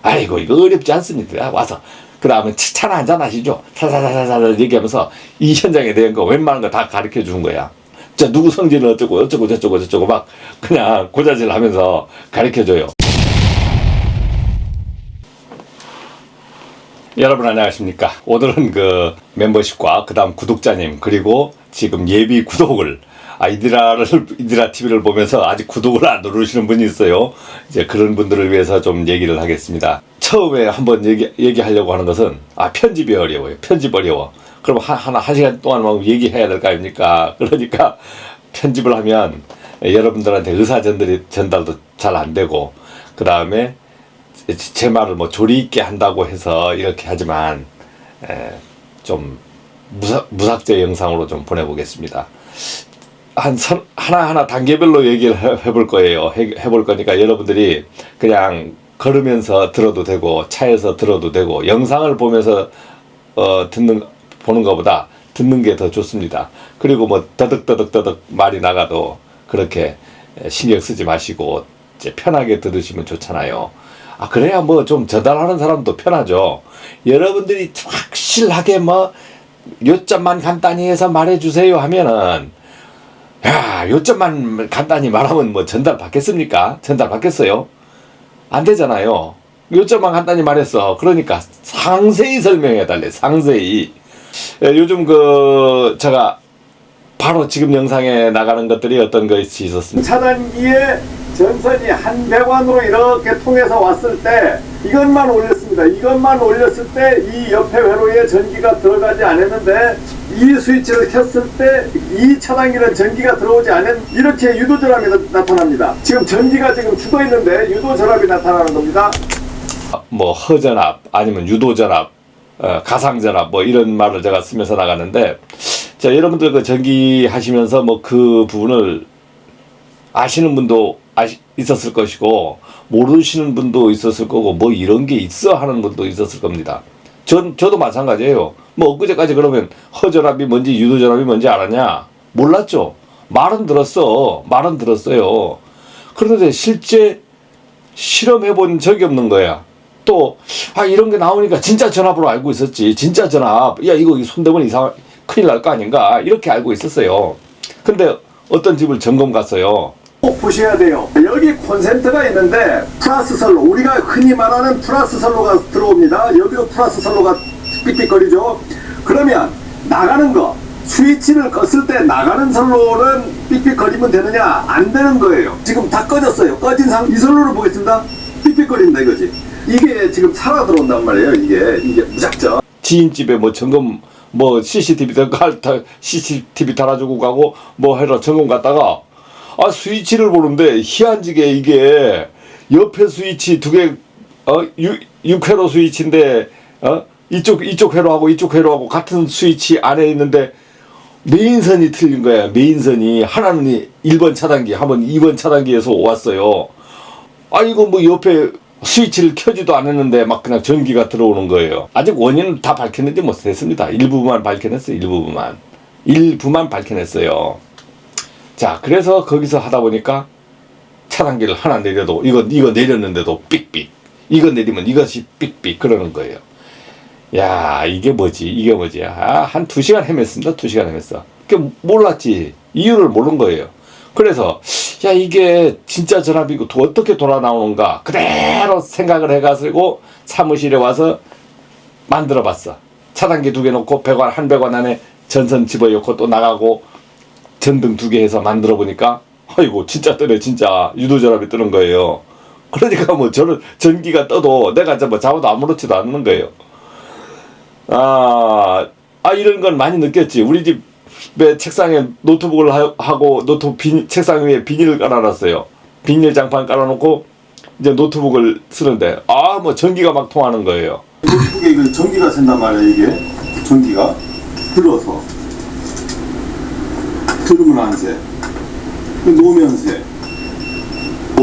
아이고 이거 어렵지 않습니다. 와서 그 다음에 차나 한잔 하시죠. 사사사사사 얘기하면서 이 현장에 대한 거 웬만한 거 다 가르쳐 주는 거야. 자, 누구 성질은 어쩌고 저쩌고 막 그냥 고자질 하면서 가르쳐 줘요. 여러분 안녕하십니까. 오늘은 그 멤버십과 그 다음 구독자님 그리고 지금 예비 구독을 이디라 TV를 보면서 아직 구독을 안 누르시는 분이 있어요. 이제 그런 분들을 위해서 좀 얘기를 하겠습니다. 처음에 한번 얘기하려고 하는 것은 편집이 어려워요. 편집 어려워. 그럼 한 시간 동안 막 얘기해야 될 거 아닙니까? 그러니까 편집을 하면 여러분들한테 전달도 잘 안 되고 그 다음에 제 말을 뭐 조리 있게 한다고 해서 이렇게 하지만 좀 무삭제 영상으로 좀 보내보겠습니다. 하나하나 단계별로 얘기를 해볼 거예요. 해볼 거니까 여러분들이 그냥 걸으면서 들어도 되고 차에서 들어도 되고 영상을 보면서 보는 것보다 듣는 게 더 좋습니다. 그리고 뭐 더덕 말이 나가도 그렇게 신경 쓰지 마시고 이제 편하게 들으시면 좋잖아요. 그래야 뭐 좀 전달하는 사람도 편하죠. 여러분들이 확실하게 뭐 요점만 간단히 해서 말해주세요 하면은 요점만 간단히 말하면 뭐 전달 받겠습니까? 전달 받겠어요? 안 되잖아요. 요점만 간단히 말했어. 그러니까 상세히 설명해 달래. 상세히. 요즘 제가 바로 지금 영상에 나가는 것들이 어떤 것이 있었습니다. 차단기에 전선이 한 배관으로 이렇게 통해서 왔을 때 이것만 올렸습니다. 이것만 올렸을 때 이 옆에 회로에 전기가 들어가지 않았는데 이 스위치를 켰을 때 이 차단기는 전기가 들어오지 않은 이렇게 유도전압이 나타납니다. 지금 전기가 지금 죽어 있는데 유도전압이 나타나는 겁니다. 뭐 허전압 아니면 유도전압, 가상전압 뭐 이런 말을 제가 쓰면서 나가는데 자, 여러분들 그 전기 하시면서 뭐 그 부분을 아시는 분도 있었을 것이고 모르시는 분도 있었을 거고 뭐 이런 게 있어 하는 분도 있었을 겁니다. 저도 마찬가지예요. 뭐 엊그제까지 그러면 허전압이 뭔지 유도전압이 뭔지 알았냐? 몰랐죠. 말은 들었어요. 그런데 실제 실험해 본 적이 없는 거야. 또 이런 게 나오니까 진짜 전압으로 알고 있었지. 진짜 전압. 이거 손대면 큰일 날 거 아닌가 이렇게 알고 있었어요. 근데 어떤 집을 점검 갔어요. 꼭 보셔야 돼요. 여기 콘센트가 있는데 플러스 선로, 우리가 흔히 말하는 플러스 선로가 들어옵니다. 여기도 플러스 선로가 삑삑거리죠. 그러면 나가는 거 스위치를 껐을 때 나가는 선로는 삑삑거리면 되느냐? 안 되는 거예요. 지금 다 꺼졌어요. 꺼진 이 선로를 보겠습니다. 삑삑거린다 이거지. 이게 지금 살아 들어온단 말이에요. 이게 무작정. 지인집에 뭐 점검 CCTV 달아주고 가고 뭐 해라 점검 갔다가 스위치를 보는데 희한지게 이게 옆에 스위치 두 개 6회로 스위치인데 이쪽 회로하고 이쪽 회로하고 같은 스위치 안에 있는데 메인선이 틀린 거야. 메인선이 하나는 1번 차단기 하면 2번 차단기에서 왔어요. 이거 뭐 옆에 스위치를 켜지도 않았는데 막 그냥 전기가 들어오는 거예요. 아직 원인은 다 밝혀내지 못했습니다. 일부만 밝혀냈어요. 일부만 밝혀냈어요. 자, 그래서 거기서 하다 보니까 차단기를 하나 내려도 이거 내렸는데도 삑삑, 이거 내리면 이것이 삑삑 그러는 거예요. 이게 뭐지? 한 2시간 헤맸습니다. 2시간 헤맸어. 몰랐지. 이유를 모른 거예요. 그래서 이게 진짜 전압이고 어떻게 돌아 나오는가 그대로 생각을 해가지고 사무실에 와서 만들어 봤어. 차단기 2개 놓고 한 배관 안에 전선 집어넣고 또 나가고 전등 2개 해서 만들어 보니까 진짜 뜨네. 진짜 유도전압이 뜨는 거예요. 그러니까 뭐 저는 전기가 떠도 내가 뭐 잡아도 아무렇지도 않는 거예요. 이런 건 많이 느꼈지. 우리 집에 책상에 노트북을 하고 책상 위에 비닐을 깔아놨어요. 비닐 장판 깔아놓고 이제 노트북을 쓰는데 뭐 전기가 막 통하는 거예요. 노트북에 전기가 샌단 말이에요. 이게 전기가 들어서 들으면 안 새. 놓으면 새.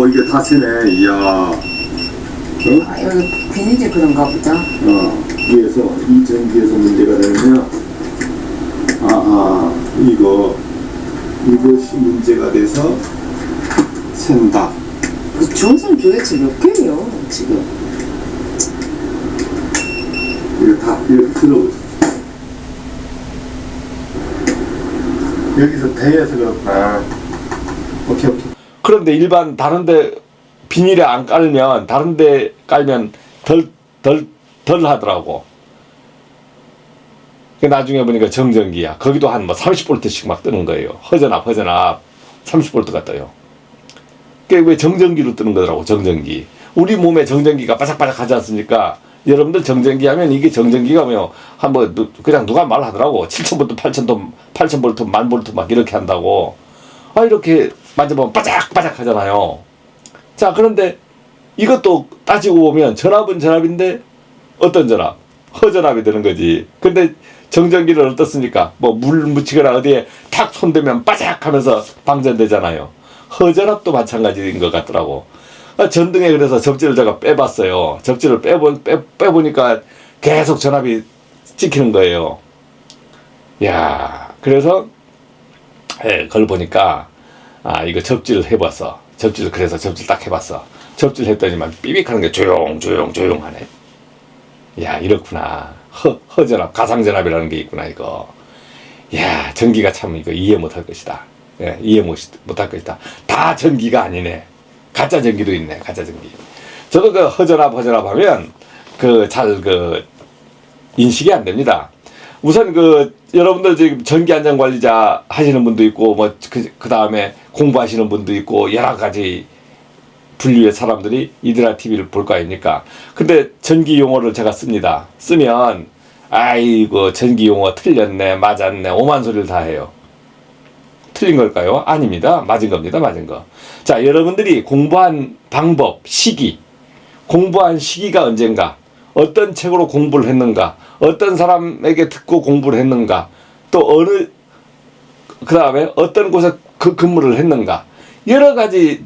이게 다 새네. 이야. 여기 비닐이 그런가 보다. 그래서 이 전기에서 문제가 되면 이것이 문제가 돼서 샌다. 전선 도대체 몇 개예요 지금? 이렇게 들어보세요. 여기서 대에서 그렇구나. 오케이. 그런데 일반 다른데 비닐에 안 깔면 다른데 깔면 덜 하더라고. 나중에 보니까 정전기야. 거기도 한 뭐 30볼트씩 막 뜨는 거예요. 허전압 30볼트가 떠요. 그게 왜 정전기로 뜨는 거더라고. 정전기. 우리 몸에 정전기가 바삭바삭 하지 않습니까? 여러분들 정전기 하면 이게 정전기가 뭐 한 뭐 그냥 누가 말하더라고. 7,000볼트, 8,000볼트, 10,000볼트 막 이렇게 한다고. 아, 이렇게 만져보면 바삭바삭 하잖아요. 자, 그런데 이것도 따지고 보면 전압은 전압인데 어떤 전압? 허전압이 되는 거지. 근데 정전기를 어떻습니까? 뭐 물 묻히거나 어디에 탁 손대면 바삭 하면서 방전되잖아요. 허전압도 마찬가지인 것 같더라고. 전등에 그래서 접지를 제가 빼봤어요. 접지를 빼보니까 계속 전압이 찍히는 거예요. 야, 그래서 그걸 보니까 이거 접지를 해봤어. 그래서 접지를 딱 해봤어. 접지를 했더니만 삐빅하는 게 조용하네. 야, 이렇구나. 허전압, 가상전압이라는 게 있구나, 이거. 야, 전기가 참 이거 이해 못할 것이다. 예, 이해 못할 것이다. 다 전기가 아니네. 가짜 전기도 있네, 가짜 전기. 저도 그 허전압 하면 인식이 안 됩니다. 우선 여러분들 지금 전기 안전 관리자 하시는 분도 있고, 뭐, 그 다음에 공부하시는 분도 있고, 여러 가지 분류의 사람들이 이드라 TV를 볼 거 아닙니까? 근데 전기 용어를 제가 씁니다. 쓰면, 아이고, 전기 용어 틀렸네, 맞았네, 오만 소리를 다 해요. 틀린 걸까요? 아닙니다. 맞은 겁니다. 맞은 거. 자, 여러분들이 공부한 방법, 시기, 공부한 시기가 언젠가, 어떤 책으로 공부를 했는가, 어떤 사람에게 듣고 공부를 했는가, 또 그 다음에 어떤 곳에 근무를 했는가, 여러 가지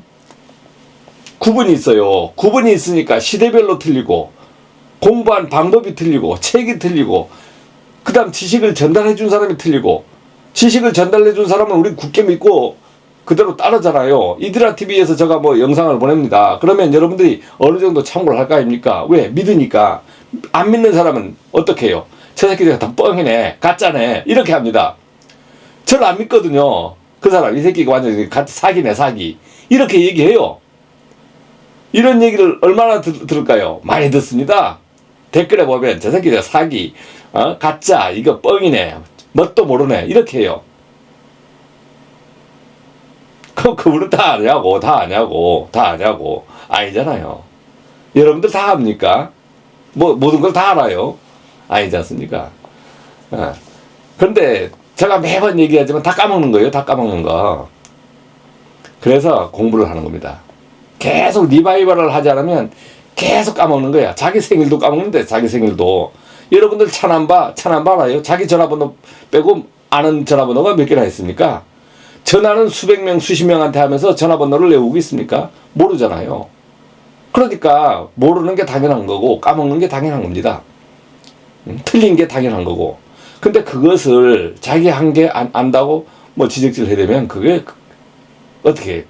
구분이 있어요. 구분이 있으니까 시대별로 틀리고, 공부한 방법이 틀리고, 책이 틀리고, 그 다음 지식을 전달해 준 사람이 틀리고, 지식을 전달해 준 사람은 우리 굳게 믿고 그대로 따르잖아요. 이드라 TV에서 제가 뭐 영상을 보냅니다. 그러면 여러분들이 어느 정도 참고를 할 거 아닙니까? 왜? 믿으니까. 안 믿는 사람은 어떻게 해요? 저 새끼가 다 뻥이네, 가짜네, 이렇게 합니다. 저를 안 믿거든요. 그 사람, 이 새끼가 완전히 사기네, 사기, 이렇게 얘기해요. 이런 얘기를 얼마나 들을까요? 많이 듣습니다. 댓글에 보면 저 새끼가 사기, 가짜, 이거 뻥이네, 뭣도 모르네, 이렇게 해요. 그분은 다 아냐고. 아니잖아요. 여러분들 다 합니까? 모든 걸 다 알아요. 아니지 않습니까? 그런데 제가 매번 얘기하지만 다 까먹는 거예요. 다 까먹는 거. 그래서 공부를 하는 겁니다. 계속 리바이벌을 하지 않으면 계속 까먹는 거야. 자기 생일도 까먹는데, 자기 생일도. 여러분들 차남바 알아요? 자기 전화번호 빼고 아는 전화번호가 몇 개나 있습니까? 전화는 수백 명, 수십 명한테 하면서 전화번호를 외우고 있습니까? 모르잖아요. 그러니까 모르는 게 당연한 거고 까먹는 게 당연한 겁니다. 틀린 게 당연한 거고. 근데 그것을 자기 한 게 안다고 뭐 지적질 해대면 그게 어떻게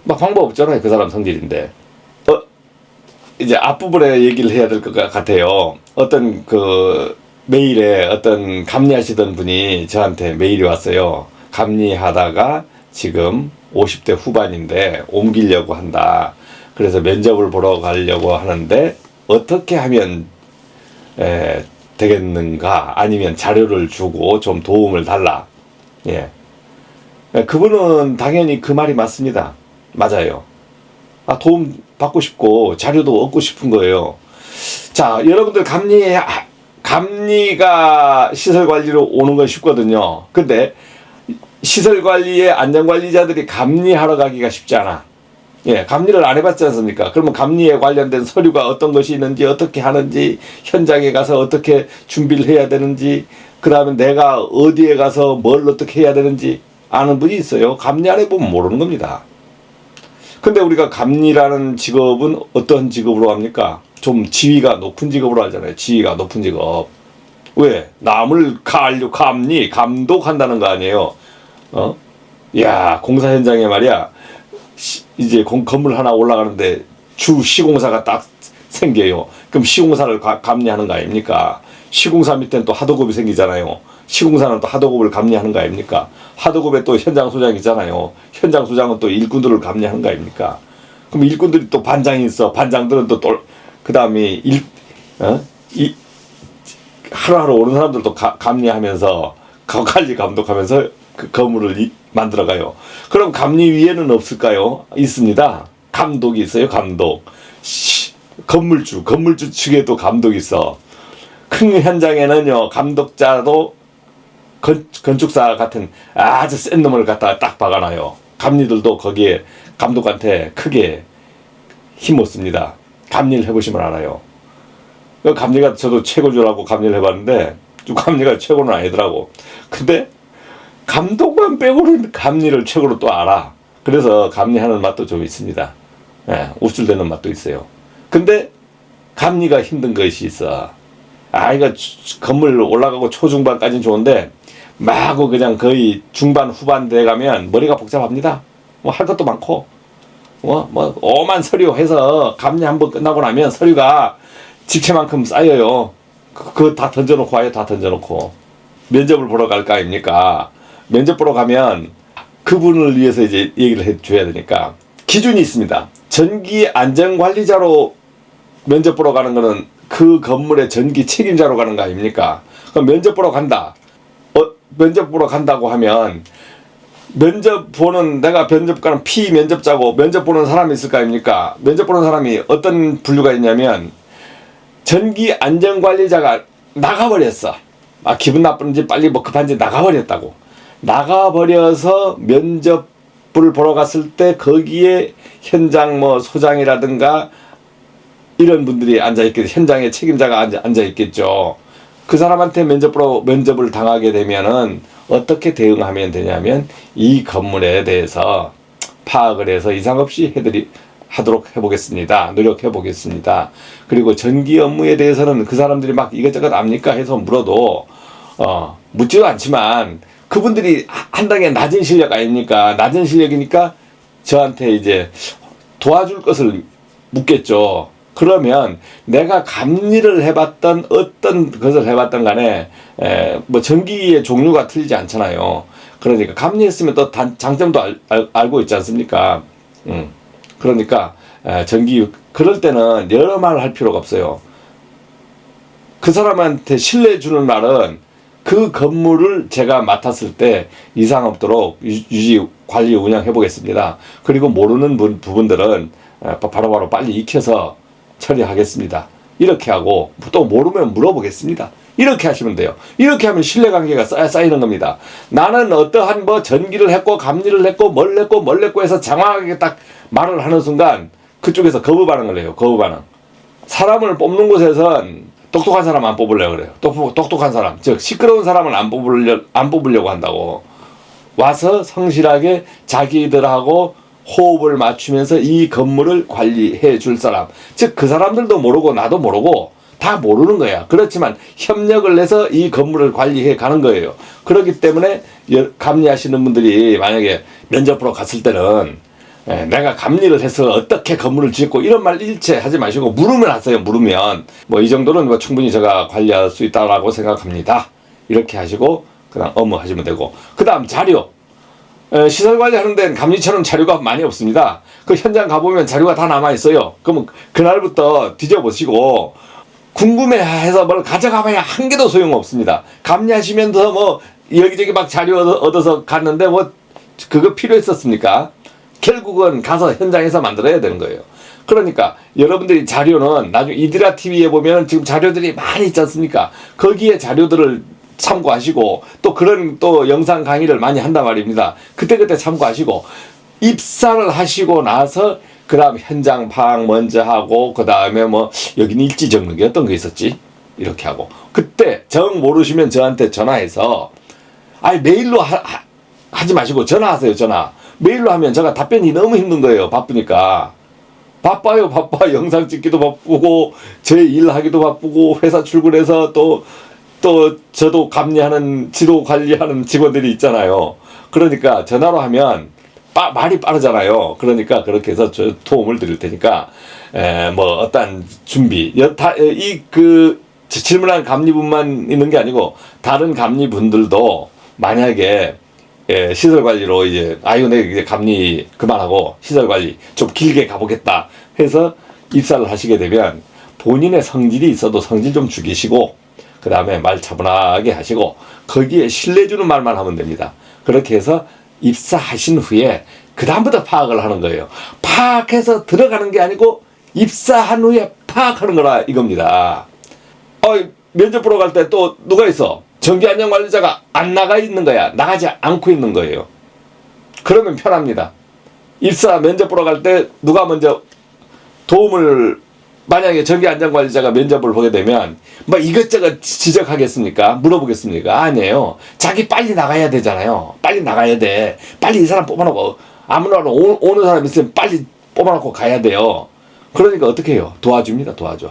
막 방법 없잖아요. 그 사람 성질인데. 이제 앞부분에 얘기를 해야 될 것 같아요. 어떤 메일에 어떤 감리하시던 분이 저한테 메일이 왔어요. 감리하다가 지금 50대 후반인데 옮기려고 한다. 그래서 면접을 보러 가려고 하는데 어떻게 하면 되겠는가, 아니면 자료를 주고 좀 도움을 달라. 예. 그분은 당연히 그 말이 맞습니다. 맞아요. 도움 받고 싶고 자료도 얻고 싶은 거예요. 자, 여러분들 감리가 시설 관리로 오는 건 쉽거든요. 근데 시설 관리의 안전관리자들이 감리하러 가기가 쉽지 않아. 예, 감리를 안 해봤지 않습니까? 그러면 감리에 관련된 서류가 어떤 것이 있는지, 어떻게 하는지, 현장에 가서 어떻게 준비를 해야 되는지, 그 다음에 내가 어디에 가서 뭘 어떻게 해야 되는지 아는 분이 있어요. 감리 안 해보면 모르는 겁니다. 근데 우리가 감리라는 직업은 어떤 직업으로 합니까? 좀 지위가 높은 직업으로 하잖아요. 지위가 높은 직업. 왜? 남을 감독한다는 거 아니에요. 야, 공사 현장에 말이야, 이제 건물 하나 올라가는데 주 시공사가 딱 생겨요. 그럼 시공사를 감리하는 거 아닙니까? 시공사 밑에는 또 하도급이 생기잖아요. 시공사는 또 하도급을 감리하는 거 아닙니까? 하도급에 또 현장 소장이 있잖아요. 현장 소장은 또 일꾼들을 감리하는 거 아닙니까? 그럼 일꾼들이 또 반장이 있어. 반장들은 또 그 다음에 하루하루 오는 사람들도 감리하면서 관리 감독하면서 그 건물을 만들어가요. 그럼 감리위에는 없을까요? 있습니다. 감독이 있어요. 감독. 건물주 측에도 감독이 있어. 큰 현장에는요 감독자도 건축사 같은 아주 센 놈을 갖다가 딱 박아놔요. 감리들도 거기에 감독한테 크게 힘 못 씁니다. 감리를 해보시면 알아요. 그 감리가 저도 최고인 줄 알고 감리를 해봤는데 좀 감리가 최고는 아니더라고. 근데 감독만 빼고는 감리를 최고로 또 알아. 그래서 감리하는 맛도 좀 있습니다. 예, 우쭐대는 맛도 있어요. 근데 감리가 힘든 것이 있어. 이거 건물 올라가고 초중반까지는 좋은데 마구 그냥 거의 중반 후반 돼가면 머리가 복잡합니다. 뭐 할 것도 많고 뭐 오만 서류 해서 감리 한번 끝나고 나면 서류가 집채만큼 쌓여요. 그거 다 던져놓고 와요. 다 던져놓고 면접을 보러 갈 거 아닙니까? 면접 보러 가면 그분을 위해서 이제 얘기를 해줘야 되니까 기준이 있습니다. 전기 안전관리자로 면접 보러 가는 거는 그 건물의 전기 책임자로 가는 거 아닙니까? 그럼 면접 보러 간다. 면접 보러 간다고 하면 면접 보는 내가 면접 가는 피면접자고 면접 보는 사람이 있을 거 아닙니까? 면접 보는 사람이 어떤 분류가 있냐면 전기 안전관리자가 나가버렸어. 기분 나쁜지 빨리 뭐 급한지 나가버렸다고. 나가버려서 면접을 보러 갔을 때 거기에 현장 뭐 소장이라든가 이런 분들이 앉아있겠죠. 현장의 책임자가 앉아있겠죠. 그 사람한테 면접을 당하게 되면은 어떻게 대응하면 되냐면 이 건물에 대해서 파악을 해서 이상 없이 하도록 해보겠습니다. 노력해 보겠습니다. 그리고 전기 업무에 대해서는 그 사람들이 막 이것저것 압니까 해서 물어도 묻지도 않지만 그분들이 한 단계 낮은 실력 아닙니까? 낮은 실력이니까 저한테 이제 도와줄 것을 묻겠죠. 그러면 내가 감리를 해봤던 어떤 것을 해봤던 간에 뭐 전기의 종류가 틀리지 않잖아요. 그러니까 감리했으면 또 장점도 알고 있지 않습니까? 그러니까 전기 그럴 때는 여러 말을 할 필요가 없어요. 그 사람한테 신뢰 주는 말은 그 건물을 제가 맡았을 때 이상 없도록 유지 관리 운영해 보겠습니다. 그리고 모르는 부분들은 바로바로 빨리 익혀서 처리하겠습니다. 이렇게 하고 또 모르면 물어보겠습니다. 이렇게 하시면 돼요. 이렇게 하면 신뢰관계가 쌓이는 겁니다. 나는 어떠한 뭐 전기를 했고 감리를 했고 뭘 했고 해서 장황하게 딱 말을 하는 순간 그쪽에서 거부 반응을 해요. 거부 반응. 사람을 뽑는 곳에선 똑똑한 사람 안 뽑으려고 그래요. 똑똑한 사람, 즉 시끄러운 사람은 안 뽑으려고 한다고. 와서 성실하게 자기들하고 호흡을 맞추면서 이 건물을 관리해 줄 사람, 즉 그 사람들도 모르고 나도 모르고 다 모르는 거야. 그렇지만 협력을 해서 이 건물을 관리해 가는 거예요. 그렇기 때문에 감리하시는 분들이 만약에 면접 보러 갔을 때는 내가 감리를 해서 어떻게 건물을 짓고 이런 말 일체 하지 마시고 물으면 하세요. 물으면 뭐 이 정도는 뭐 충분히 제가 관리할 수 있다라고 생각합니다. 이렇게 하시고 그다음 업무 하시면 되고, 그다음 자료. 시설 관리하는 데는 감리처럼 자료가 많이 없습니다. 그 현장 가보면 자료가 다 남아있어요. 그러면 그날부터 뒤져보시고 궁금해해서 뭘 가져가봐야 한 개도 소용없습니다. 감리하시면서 뭐 여기저기 막 자료 얻어서 갔는데 뭐 그거 필요했었습니까? 결국은 가서 현장에서 만들어야 되는 거예요. 그러니까 여러분들이 자료는 나중에 이드라 TV에 보면 지금 자료들이 많이 있지 않습니까? 거기에 자료들을 참고하시고 또 그런 또 영상 강의를 많이 한단 말입니다. 그때 참고하시고 입사를 하시고 나서 그 다음 현장 파악 먼저 하고 그 다음에 뭐 여기는 일지 적는 게 어떤 거 있었지? 이렇게 하고 그때 정 모르시면 저한테 전화해서 메일로 하지 마시고 전화하세요. 전화. 메일로 하면 제가 답변이 너무 힘든 거예요. 바쁘니까. 바빠요. 영상 찍기도 바쁘고 제 일하기도 바쁘고 회사 출근해서 또 저도 감리하는 지도 관리하는 직원들이 있잖아요. 그러니까 전화로 하면 말이 빠르잖아요. 그러니까 그렇게 해서 저 도움을 드릴 테니까 뭐 어떠한 준비, 질문한 감리분만 있는 게 아니고 다른 감리분들도 만약에 시설 관리로 이제 내가 이제 감리 그만하고 시설 관리 좀 길게 가보겠다 해서 입사를 하시게 되면 본인의 성질이 있어도 성질 좀 죽이시고 그 다음에 말 차분하게 하시고 거기에 신뢰 주는 말만 하면 됩니다. 그렇게 해서 입사하신 후에 그 다음부터 파악을 하는 거예요. 파악해서 들어가는 게 아니고 입사한 후에 파악하는 거라 이겁니다. 면접 보러 갈 때 또 누가 있어? 정기안전관리자가 안 나가 있는 거야. 나가지 않고 있는 거예요. 그러면 편합니다. 입사 면접 보러 갈 때 누가 먼저 도움을, 만약에 정기안전관리자가 면접을 보게 되면 뭐 이것저것 지적하겠습니까? 물어보겠습니까? 아니에요. 자기 빨리 나가야 되잖아요. 빨리 나가야 돼. 빨리 이 사람 뽑아놓고 아무나 오는 사람 있으면 빨리 뽑아놓고 가야 돼요. 그러니까 어떻게 해요? 도와줍니다. 도와줘.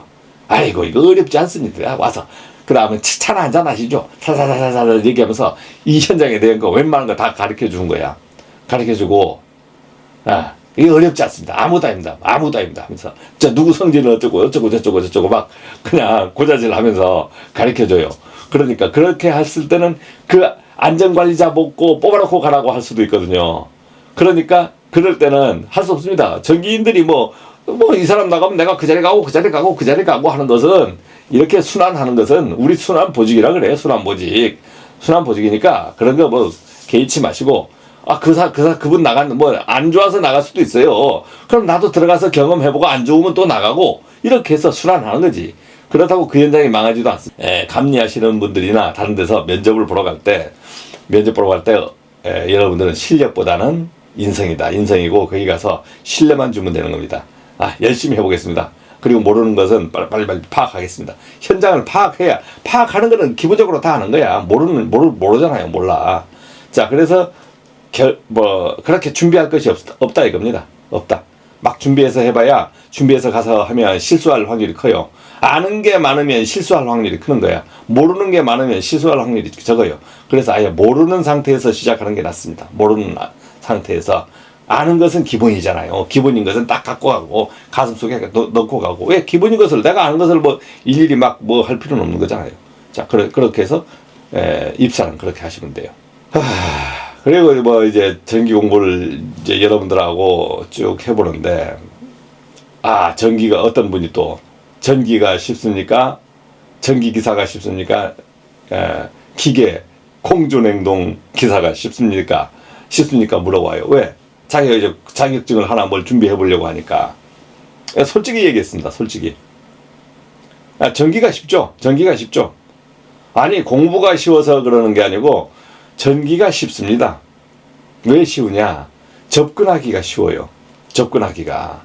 아이고 이거 어렵지 않습니다. 와서 그 다음에 차나 한잔 하시죠. 사사사사사 얘기하면서 이 현장에 대한 거 웬만한 거 다 가르쳐 주는 거야. 가르쳐 주고 이게 어렵지 않습니다. 아무도 아닙니다. 아무도 아닙니다. 하면서 누구 성질은 어쩌고 저쩌고 막 그냥 고자질 하면서 가르쳐 줘요. 그러니까 그렇게 했을 때는 그 안전관리자 먹고 뽑아놓고 가라고 할 수도 있거든요. 그러니까 그럴 때는 할 수 없습니다. 전기인들이 이 사람 나가면 내가 그 자리 가고 그 자리 가고 그 자리 가고 하는 것은, 이렇게 순환하는 것은 우리 순환보직이라 그래요. 순환보직. 순환보직이니까 그런 거 개의치 마시고, 그분 안 좋아서 나갈 수도 있어요. 그럼 나도 들어가서 경험해보고 안 좋으면 또 나가고, 이렇게 해서 순환하는 거지. 그렇다고 그 현장이 망하지도 않습니다. 감리하시는 분들이나 다른 데서 면접 보러 갈 때 여러분들은 실력보다는 인성이다. 인성이고 거기 가서 신뢰만 주면 되는 겁니다. 열심히 해보겠습니다. 그리고 모르는 것은 빨리 파악하겠습니다. 현장을 파악하는 거는 기본적으로 다 하는 거야. 모르잖아요. 몰라. 자, 그래서 그렇게 준비할 것이 없다 이겁니다. 없다. 막 준비해서 해봐야, 준비해서 가서 하면 실수할 확률이 커요. 아는 게 많으면 실수할 확률이 크는 거야. 모르는 게 많으면 실수할 확률이 적어요. 그래서 아예 모르는 상태에서 시작하는 게 낫습니다. 모르는 상태에서. 아는 것은 기본이잖아요. 기본인 것은 딱 갖고 가고 가슴 속에 넣고 가고, 왜 기본인 것을, 내가 아는 것을 일일이 할 필요는 없는 거잖아요. 자, 그렇게 해서 입사는 그렇게 하시면 돼요. 그리고 이제 전기 공부를 이제 여러분들하고 쭉 해보는데, 전기가 어떤 분이 또 전기가 쉽습니까? 전기 기사가 쉽습니까? 기계 공조냉동 기사가 쉽습니까? 물어봐요. 왜? 자기가 이제 자격증을 하나 준비해 보려고 하니까. 솔직히 얘기했습니다. 솔직히. 전기가 쉽죠. 전기가 쉽죠. 아니, 공부가 쉬워서 그러는 게 아니고 전기가 쉽습니다. 왜 쉬우냐? 접근하기가 쉬워요. 접근하기가.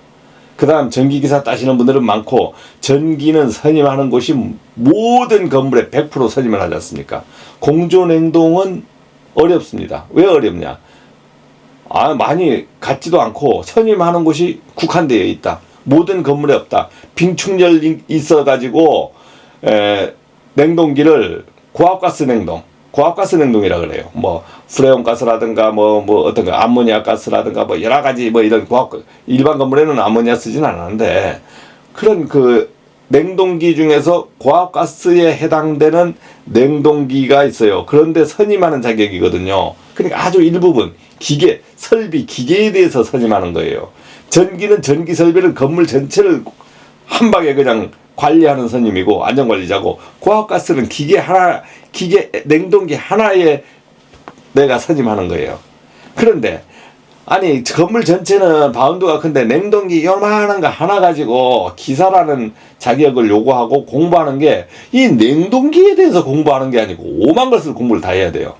그 다음 전기기사 따시는 분들은 많고, 전기는 선임하는 곳이 모든 건물에 100% 선임을 하지 않습니까? 공조냉동은 어렵습니다. 왜 어렵냐? 많이 같지도 않고 선임하는 곳이 국한되어 있다. 모든 건물에 없다. 빙충렬 있어가지고 냉동기를 고압가스 냉동이라 그래요. 프레온 가스라든가 어떤 거 암모니아 가스라든가 여러 가지 이런 일반 건물에는 암모니아 쓰진 않았는데, 그런 냉동기 중에서 고압가스에 해당되는 냉동기가 있어요. 그런데 선임하는 자격이거든요. 그러니까 아주 일부분 기계, 설비, 기계에 대해서 선임하는 거예요. 전기는 전기 설비를, 건물 전체를 한 방에 그냥 관리하는 선임이고 안전관리자고, 고압가스는 냉동기 하나에 내가 선임하는 거예요. 그런데 건물 전체는 바운드가 큰데 냉동기 요만한 거 하나 가지고 기사라는 자격을 요구하고 공부하는 게, 이 냉동기에 대해서 공부하는 게 아니고 오만 것을 공부를 다 해야 돼요.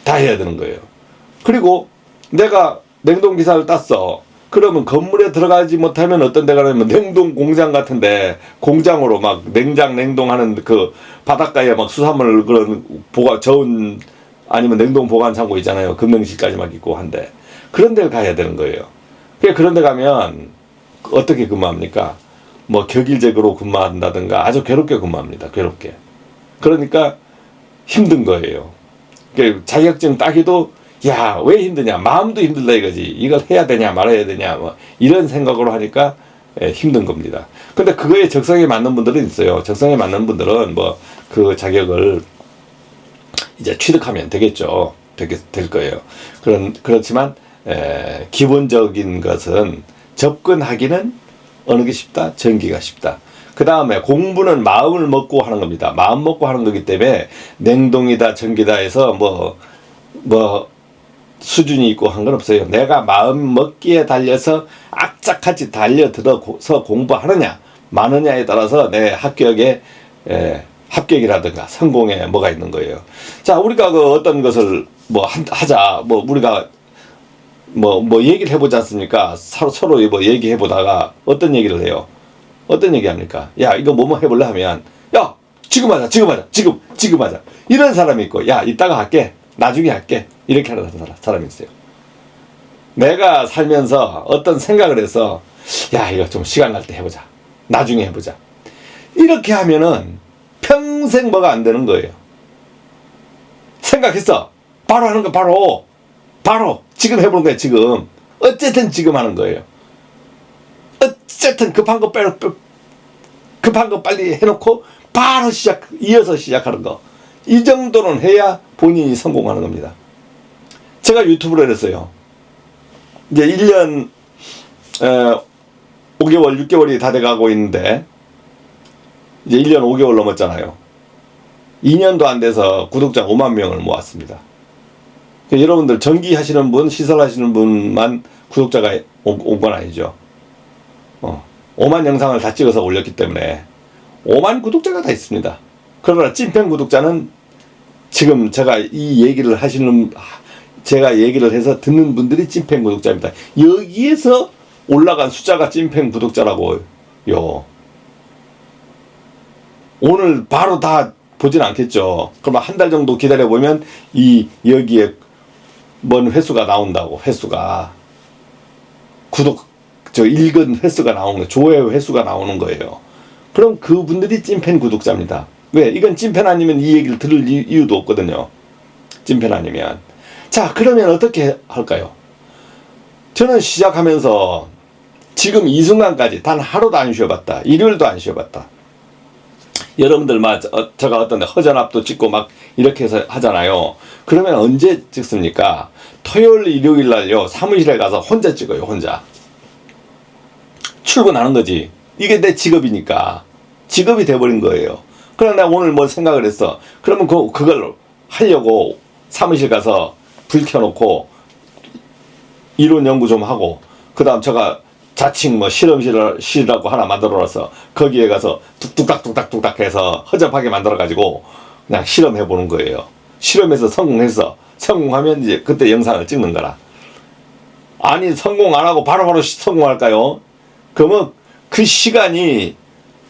다 해야 되는 거예요. 그리고 내가 냉동기사를 땄어. 그러면 건물에 들어가지 못하면 어떤 데가 가냐면 냉동 공장 같은데, 공장으로 냉동하는 바닷가에 수산물 저온 아니면 냉동 보관 창고 있잖아요. 금능실까지 있고 한데, 그런 데를 가야 되는 거예요. 그런 데 가면 어떻게 근무합니까? 격일제로 근무한다든가 아주 괴롭게 근무합니다. 괴롭게. 그러니까 힘든 거예요. 자격증 따기도 야, 왜 힘드냐? 마음도 힘들다 이거지. 이걸 해야 되냐 말아야 되냐 뭐 이런 생각으로 하니까 힘든 겁니다. 근데 그거에 적성에 맞는 분들은 있어요. 적성에 맞는 분들은 뭐 그 자격을 이제 취득하면 되겠죠. 될 거예요. 그렇지만 기본적인 것은 접근하기는 어느 게 쉽다? 전기가 쉽다. 그 다음에 공부는 마음을 먹고 하는 겁니다. 마음 먹고 하는 거기 때문에 냉동이다 전기다 해서 뭐 수준이 있고 한 건 없어요. 내가 마음 먹기에 달려서 악착같이 달려들어서 공부하느냐 마느냐에 따라서 내 합격이라든가 성공에 뭐가 있는 거예요. 자, 우리가 그 어떤 것을 뭐 하자, 뭐 우리가 뭐 얘기를 해보지 않습니까? 서로 뭐 얘기해보다가 어떤 얘기를 해요? 어떤 얘기 합니까? 야, 이거 뭐뭐 해볼래 하면, 야, 지금 하자. 지금 하자. 이런 사람이 있고, 야, 이따가 할게. 나중에 할게. 이렇게 하는 사람이 있어요. 내가 살면서 어떤 생각을 해서, 야, 이거 좀 시간 날 때 해보자. 나중에 해보자. 이렇게 하면은 평생 뭐가 안 되는 거예요. 생각했어. 바로 하는 거, 바로. 지금 해보는 거예요, 지금. 어쨌든 지금 하는 거예요. 어쨌든 급한 거 빨리 해놓고 바로 이어서 시작하는 거. 이 정도는 해야 본인이 성공하는 겁니다. 제가 유튜브를 했어요. 이제 1년 5개월, 6개월이 다 돼가고 있는데 이제 1년 5개월 넘었잖아요. 2년도 안 돼서 구독자 5만 명을 모았습니다. 여러분들 전기 하시는 분, 시설 하시는 분만 구독자가 온 건 아니죠. 5만 영상을 다 찍어서 올렸기 때문에 5만 구독자가 다 있습니다. 그러나 찐팬 구독자는 지금 제가 제가 얘기를 해서 듣는 분들이 찐팬 구독자입니다. 여기에서 올라간 숫자가 찐팬 구독자라고요. 오늘 바로 다 보진 않겠죠. 그러면 한 달 정도 기다려보면 여기에 뭔 횟수가 나온다고. 횟수가 읽은 횟수가 나오는 거예요. 조회 횟수가 나오는 거예요. 그럼 그분들이 찐팬 구독자입니다. 왜? 이건 찐팬 아니면 이 얘기를 들을 이유도 없거든요. 찐팬 아니면. 자, 그러면 어떻게 할까요? 저는 시작하면서 지금 이 순간까지 단 하루도 안 쉬어봤다. 일요일도 안 쉬어봤다. 여러분들 제가 어떤 데 허전합도 찍고 막 이렇게 해서 하잖아요. 그러면 언제 찍습니까? 토요일, 일요일 날요. 사무실에 가서 혼자 찍어요. 혼자. 출근하는 거지. 이게 내 직업이니까. 직업이 돼버린 거예요. 그러나 내가 오늘 뭘 생각을 했어. 그러면 그걸 하려고 사무실 가서 불 켜놓고 이론 연구 좀 하고 그 다음 제가 자칭 실험실이라고 하나 만들어놔서 거기에 가서 뚝딱뚝딱 해서 허접하게 만들어가지고 그냥 실험해보는 거예요. 실험해서 성공하면 이제 그때 영상을 찍는 거라. 아니, 성공 안 하고 바로바로 성공할까요? 그러면 그 시간이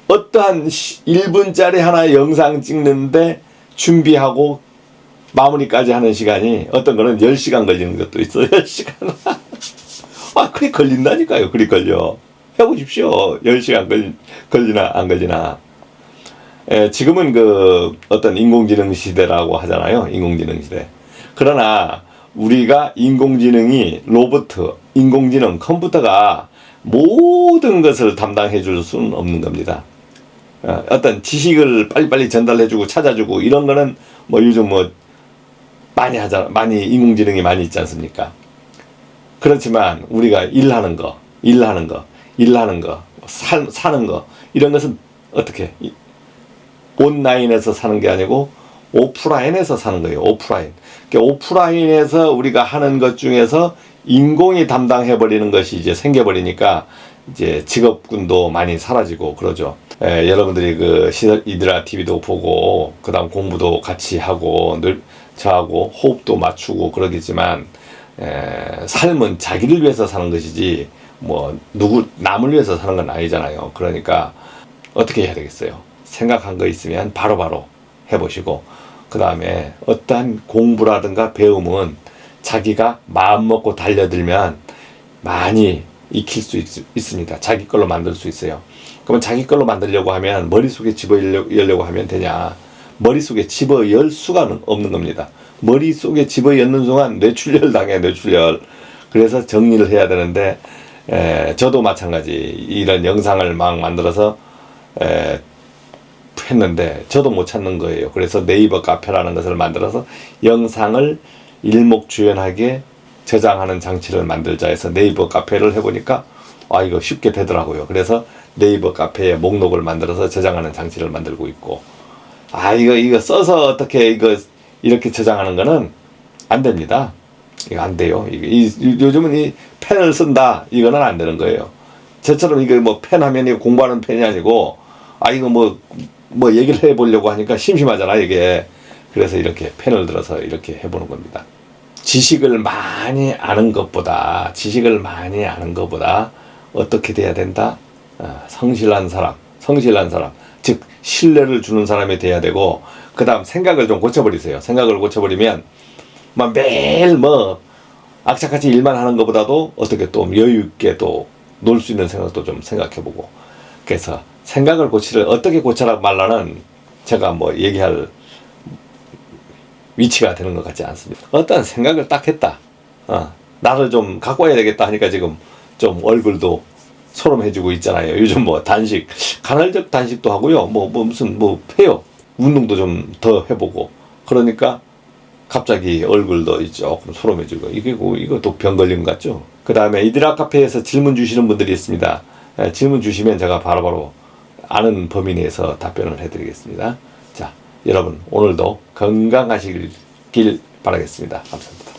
어떠한 1분짜리 하나 영상 찍는데 준비하고 마무리까지 하는 시간이 어떤 거는 10시간 걸리는 것도 있어요. 10시간. 그리 걸린다니까요. 그리 걸려. 해보십시오. 10시간 걸리나 안 걸리나. 지금은 어떤 인공지능 시대라고 하잖아요. 인공지능 시대. 그러나 우리가 인공지능이 인공지능 컴퓨터가 모든 것을 담당해 줄 수는 없는 겁니다. 어떤 지식을 빨리빨리 전달해주고 찾아주고 이런 거는 요즘 많이 인공지능이 많이 있지 않습니까? 그렇지만 우리가 일하는 거, 사는 거 이런 것은 어떻게 온라인에서 사는 게 아니고 오프라인에서 사는 거예요. 오프라인. 그러니까 오프라인에서 우리가 하는 것 중에서 인공이 담당해 버리는 것이 이제 생겨버리니까 이제 직업군도 많이 사라지고 그러죠. 여러분들이 이드라 TV도 보고 그다음 공부도 같이 하고 저하고 호흡도 맞추고 그러겠지만 삶은 자기를 위해서 사는 것이지 남을 위해서 사는 건 아니잖아요. 그러니까 어떻게 해야 되겠어요? 생각한 거 있으면 바로바로 해보시고 그 다음에 어떠한 공부라든가 배움은 자기가 마음 먹고 달려들면 많이 익힐 수 있습니다. 자기 걸로 만들 수 있어요. 그러면 자기 걸로 만들려고 하면 머릿속에 집어열려고 하면 되냐? 머릿속에 집어열 수가 없는 겁니다. 머릿속에 집어넣는 순간 뇌출혈 당해, 뇌출혈. 그래서 정리를 해야 되는데, 저도 마찬가지 이런 영상을 막 만들어서 했는데 저도 못 찾는 거예요. 그래서 네이버 카페라는 것을 만들어서 영상을 일목주연하게 저장하는 장치를 만들자 해서 네이버 카페를 해보니까 이거 쉽게 되더라고요. 그래서 네이버 카페에 목록을 만들어서 저장하는 장치를 만들고 있고, 이거 써서 어떻게 이렇게 저장하는 거는 안 됩니다. 이거 안 돼요. 요즘은 이 펜을 쓴다, 이거는 안 되는 거예요. 저처럼 이거 뭐 펜 하면 이거 공부하는 펜이 아니고, 이거 뭐 얘기를 해보려고 하니까 심심하잖아, 이게. 그래서 이렇게 펜을 들어서 이렇게 해보는 겁니다. 지식을 많이 아는 것보다 어떻게 돼야 된다? 성실한 사람, 즉 신뢰를 주는 사람이 돼야 되고, 그 다음 생각을 좀 고쳐버리세요. 생각을 고쳐버리면 막 매일 악착같이 일만 하는 것보다도 어떻게 또 여유있게 또 놀 수 있는 생각도 좀 생각해보고, 그래서 생각을 어떻게 고쳐라 말라는 제가 얘기할 위치가 되는 것 같지 않습니다. 어떤 생각을 딱 했다. 나를 좀 갖고 와야 되겠다 하니까 지금 좀 얼굴도 소름해지고 있잖아요. 요즘 단식, 간헐적 단식도 하고요. 무슨 해요. 운동도 좀 더 해보고. 그러니까 갑자기 얼굴도 조금 소름해지고, 이것도 병 걸린 것 같죠? 그 다음에 이디라 카페에서 질문 주시는 분들이 있습니다. 질문 주시면 제가 바로바로 아는 범위 내에서 답변을 해드리겠습니다. 자, 여러분 오늘도 건강하시길 바라겠습니다. 감사합니다.